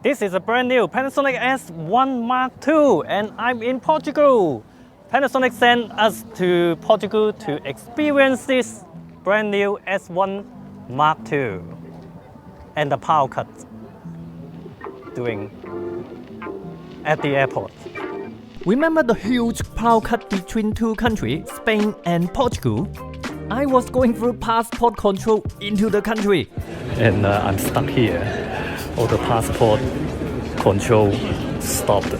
This is a brand new Panasonic S1 Mark II and I'm in Portugal. Panasonic sent us to Portugal to experience this brand new S1 Mark II and the power cut doing at the airport. Remember the huge power cut between two countries, Spain and Portugal? I was going through passport control into the country and I'm stuck here. All the passport control stopped.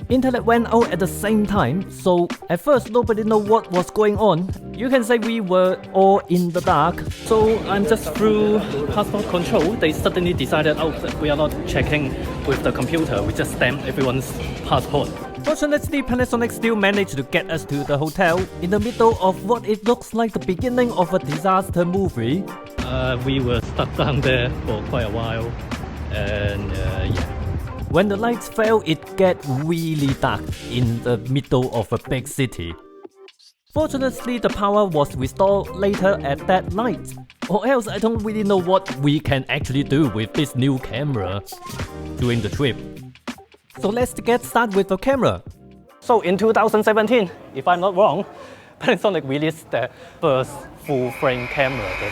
Internet went out at the same time, so at first nobody knew what was going on. You can say we were all in the dark. So I'm just through passport control. They suddenly decided, oh, we are not checking with the computer. We just stamped everyone's passport. Fortunately, Panasonic still managed to get us to the hotel in the middle of what it looks like the beginning of a disaster movie. We were stuck down there for quite a while, and yeah. When the lights fail, it gets really dark in the middle of a big city. Fortunately, the power was restored later at that night, or else I don't really know what we can actually do with this new camera during the trip. So let's get started with the camera. So in 2017, if I'm not wrong, Panasonic released the first full-frame camera, the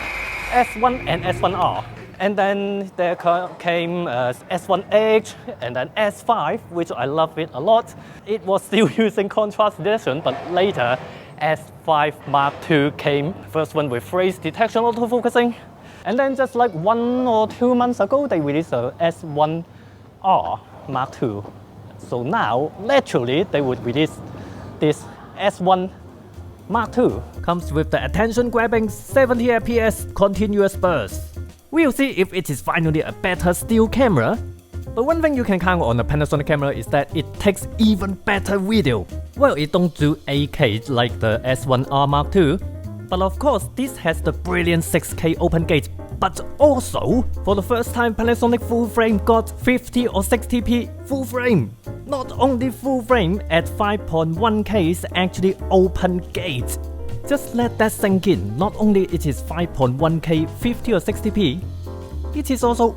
S1 and S1R. And then there came S1H and then S5, which I love it a lot. It was still using contrast detection, but later S5 Mark II came. First one with phase detection autofocusing. And then just like 1 or 2 months ago, they released the S1R Mark II. So now, naturally, they would release this S1 Mark II. Comes with the attention-grabbing 70 fps continuous burst. We'll see if it is finally a better still camera. But one thing you can count on a Panasonic camera is that it takes even better video. Well, it don't do 8K like the S1R Mark II, but of course this has the brilliant 6K open gate. But also, for the first time, Panasonic full frame got 50 or 60p full frame. Not only full frame, at 5.1K is actually open gate. Just let that sink in. Not only it is 5.1K 50 or 60p, it is also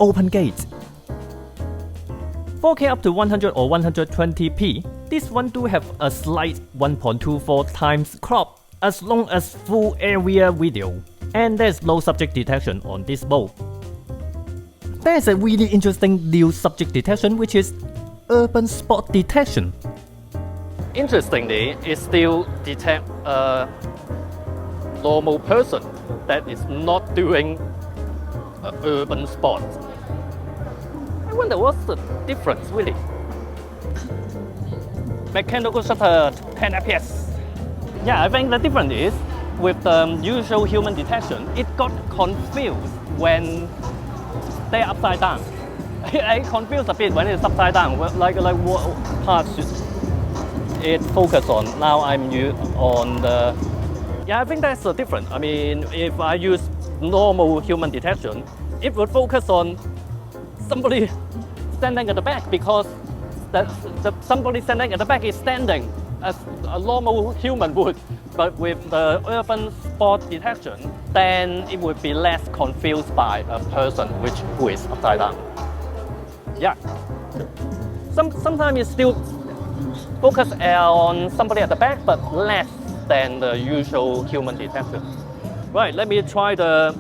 open gate. 4K up to 100 or 120p. This one do have a slight 1.24 times crop as long as full area video. And there's no subject detection on this mode. There's a really interesting new subject detection, which is urban spot detection. Interestingly, it still detects a normal person that is not doing an urban spot. I wonder what's the difference really. Mechanical shutter 10 fps. Yeah, I think the difference is with the usual human detection, it got confused when they're upside down. I confused a bit when it's upside down, like what part should it focus on. Now I'm on the... Yeah, I think that's the difference. I mean, if I use normal human detection, it would focus on somebody standing at the back because somebody standing at the back is standing as a normal human would. But with the urban spot detection, then it would be less confused by a person who is upside down. Yeah. Sometimes it still focus on somebody at the back, but less than the usual human detection. Right, let me try the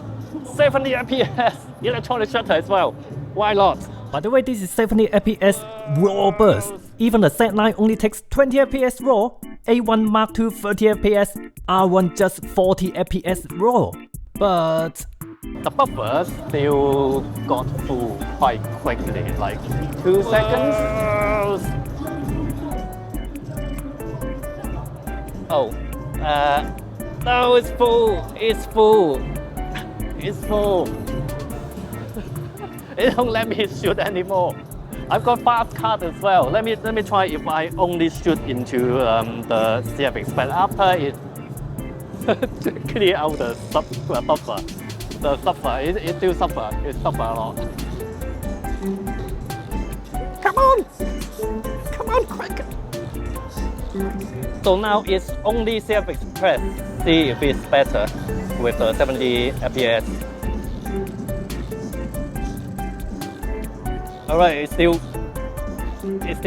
70 fps electronic shutter as well. Why not? By the way, this is 70 fps raw burst. Even the Z9 only takes 20 fps raw. A1 Mark II 30 fps, R1 just 40 fps raw. But the buffer still got full quite quickly, like 2 seconds. Oh, no, it's full. It's full. It's full. It don't let me shoot anymore. I've got fast card as well. Let me try if I only shoot into the CFX, but after it clear out the buffer, it still suffer. It suffer a lot. Come on, quick! So now it's only CFX press. See if it's better with the 70 fps. Alright, it's still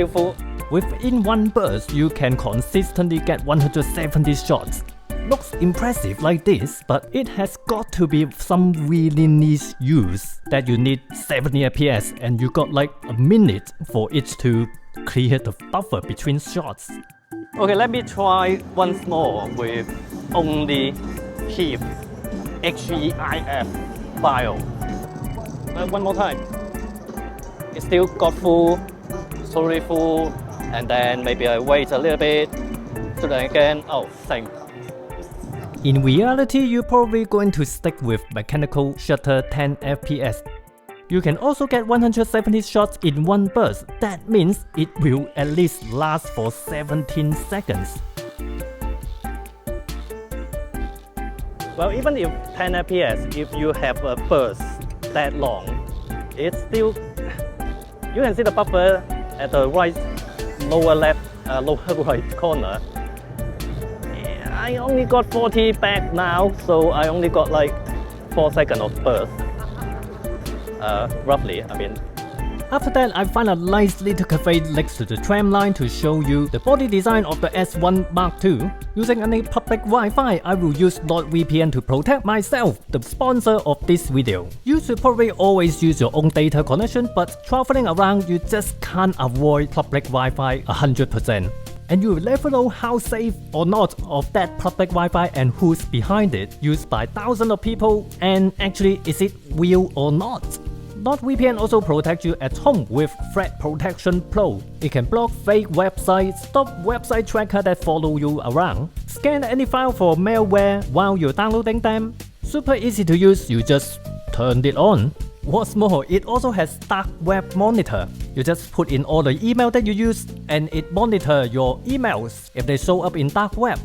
full. Within one burst, you can consistently get 170 shots. Looks impressive like this, but it has got to be some really niche use that you need 70 FPS and you got like a minute for it to clear the buffer between shots. Okay, let me try once more with only HEIF file. One more time. It still got full, slowly full, and then maybe I wait a little bit, so then again, oh, same. In reality, you're probably going to stick with mechanical shutter 10 FPS. You can also get 170 shots in one burst. That means it will at least last for 17 seconds. Well, even if 10 FPS, if you have a burst that long, it's still, you can see the buffer at the lower right corner. I only got 40 back now, so I only got like 4 seconds of burst. Roughly, I mean. After that, I find a nice little cafe next to the tram line to show you the body design of the S1 Mark II. Using any public Wi-Fi, I will use NordVPN to protect myself, the sponsor of this video. You should probably always use your own data connection, but traveling around, you just can't avoid public Wi-Fi 100%. And you will never know how safe or not of that public Wi-Fi and who's behind it, used by thousands of people, and actually is it real or not. NordVPN also protects you at home with Threat Protection Pro. It can block fake websites, stop website trackers that follow you around, scan any file for malware while you're downloading them. Super easy to use, you just turn it on. What's more, it also has dark web monitor. You just put in all the email that you use and it monitors your emails if they show up in dark web.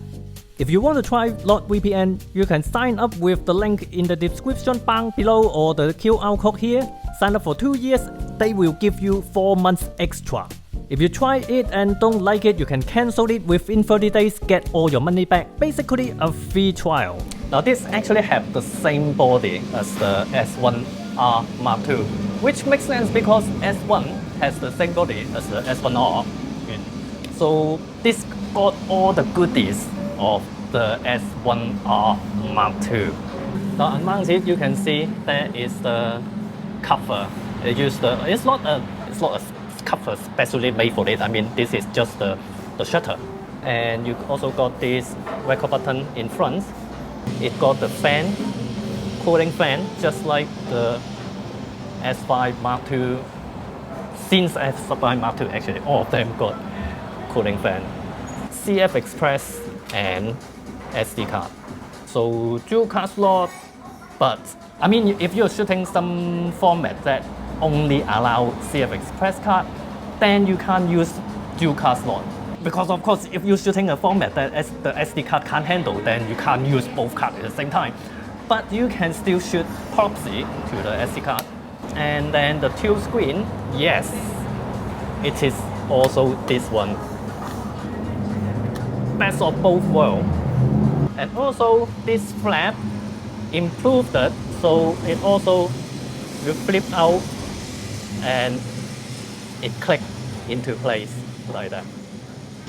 If you want to try NordVPN, you can sign up with the link in the description bar below or the QR code here. Sign up for 2 years, they will give you 4 months extra. If you try it and don't like it, you can cancel it within 30 days, get all your money back. Basically a free trial. Now this actually have the same body as the S1R Mark II, which makes sense because S1 has the same body as the S1R. So this got all the goodies of the S1R Mark II. Now amongst it, you can see there is the cover. It's not a cover specially made for it. I mean, this is just the shutter. And you also got this record button in front. It got the fan, cooling fan, just like the S5 Mark II. Since S5 Mark II, actually, all of them got cooling fan. CF Express and SD card. So dual card slot, but I mean, if you're shooting some format that only allow CF Express card, then you can't use dual card slot. Because of course, if you're shooting a format that the SD card can't handle, then you can't use both cards at the same time. But you can still shoot proxy to the SD card. And then the tilt screen, yes, it is also this one. Best of both worlds. And also this flap improved it, so it also will flip out and it clicks into place like that.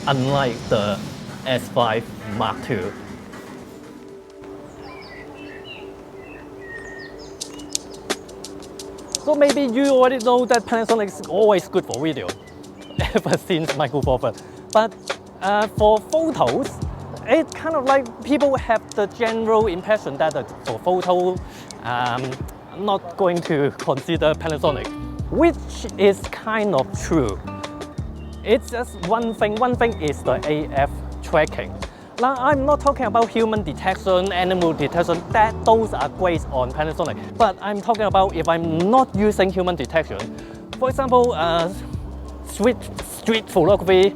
Unlike the S5 Mark II. So maybe you already know that Panasonic is always good for video, ever since Michael Foster. But for photos, it's kind of like people have the general impression that for photo, not going to consider Panasonic, which is kind of true. It's just one thing. One thing is the AF tracking. Now, I'm not talking about human detection, animal detection, those are great on Panasonic. But I'm talking about if I'm not using human detection. For example, street photography.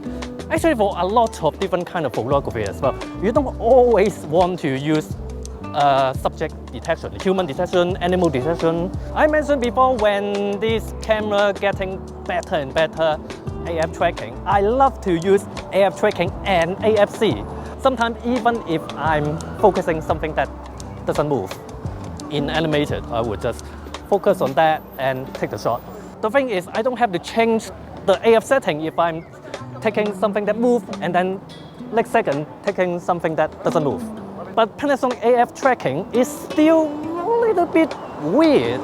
Actually, for a lot of different kind of photography as well, you don't always want to use subject detection, human detection, animal detection. I mentioned before, when this camera getting better and better, AF tracking, I love to use AF tracking and AFC. Sometimes even if I'm focusing something that doesn't move in animated, I would just focus on that and take the shot. the thing is I don't have to change the AF setting if I'm taking something that moves and then next second taking something that doesn't move. But Panasonic AF tracking is still a little bit weird.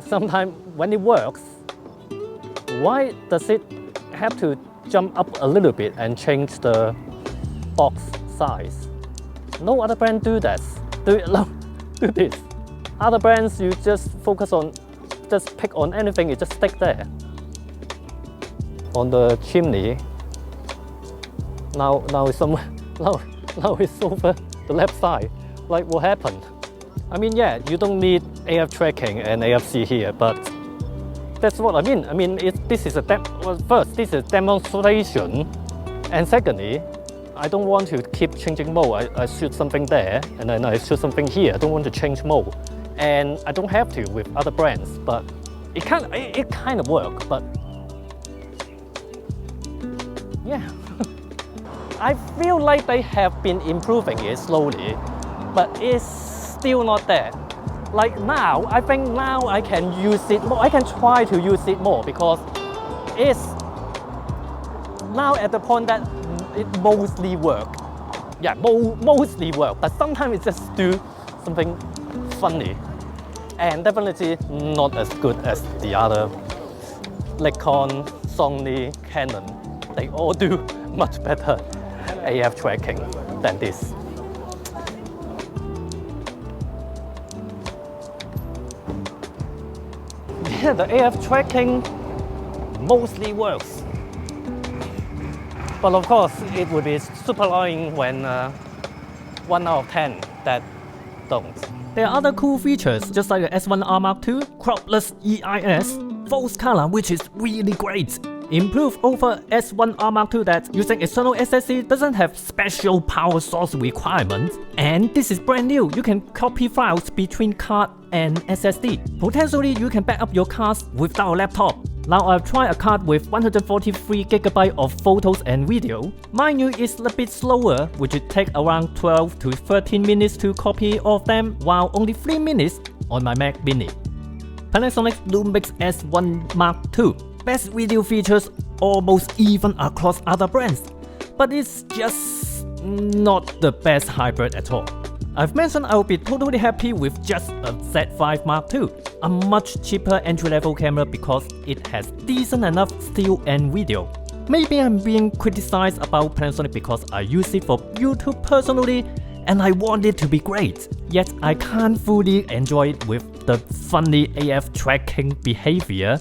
Sometimes when it works, why does it have to jump up a little bit and change the box size? No other brand do that. Do this. Other brands, you just focus on, just pick on anything, it just stick there. On the chimney, now it's somewhere, now it's over the left side. Like what happened? I mean, yeah, you don't need AF tracking and AFC here, but that's what I mean. I mean, this is a first, this is a demonstration, and secondly, I don't want to keep changing mode. I shoot something there, and then I shoot something here. I don't want to change mode, and I don't have to with other brands. But it kind of works. But yeah, I feel like they have been improving it slowly, but it's still not there. Like now, I think now I can use it more. I can try to use it more because it's now at the point that it mostly works. Yeah, mostly works, but sometimes it just do something funny. And definitely not as good as the other Nikon, Sony, Canon. They all do much better AF tracking than this. Yeah, the AF tracking mostly works. But of course, it would be super annoying when 1 out of 10 that don't. There are other cool features, just like the S1R Mark II, cropless EIS, false color, which is really great. Improved over S1R Mark II that using external SSD doesn't have special power source requirements. And this is brand new, you can copy files between card and SSD. Potentially, you can back up your cards without a laptop. Now I've tried a card with 143GB of photos and video. Mind you, it's a bit slower, which would take around 12 to 13 minutes to copy all of them, while only 3 minutes on my Mac Mini. Panasonic Lumix S1 Mark II. Best video features almost even across other brands, but it's just not the best hybrid at all. I've mentioned I'll be totally happy with just a Z5 Mark II, a much cheaper entry-level camera because it has decent enough still and video. Maybe I'm being criticized about Panasonic because I use it for YouTube personally and I want it to be great, yet I can't fully enjoy it with the funny AF tracking behavior,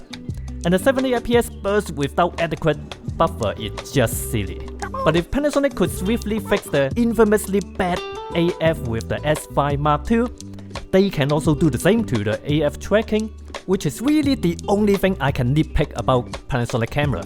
and the 70fps burst without adequate buffer is just silly. But if Panasonic could swiftly fix the infamously bad AF with the S5 Mark II, they can also do the same to the AF tracking, which is really the only thing I can nitpick about Panasonic camera.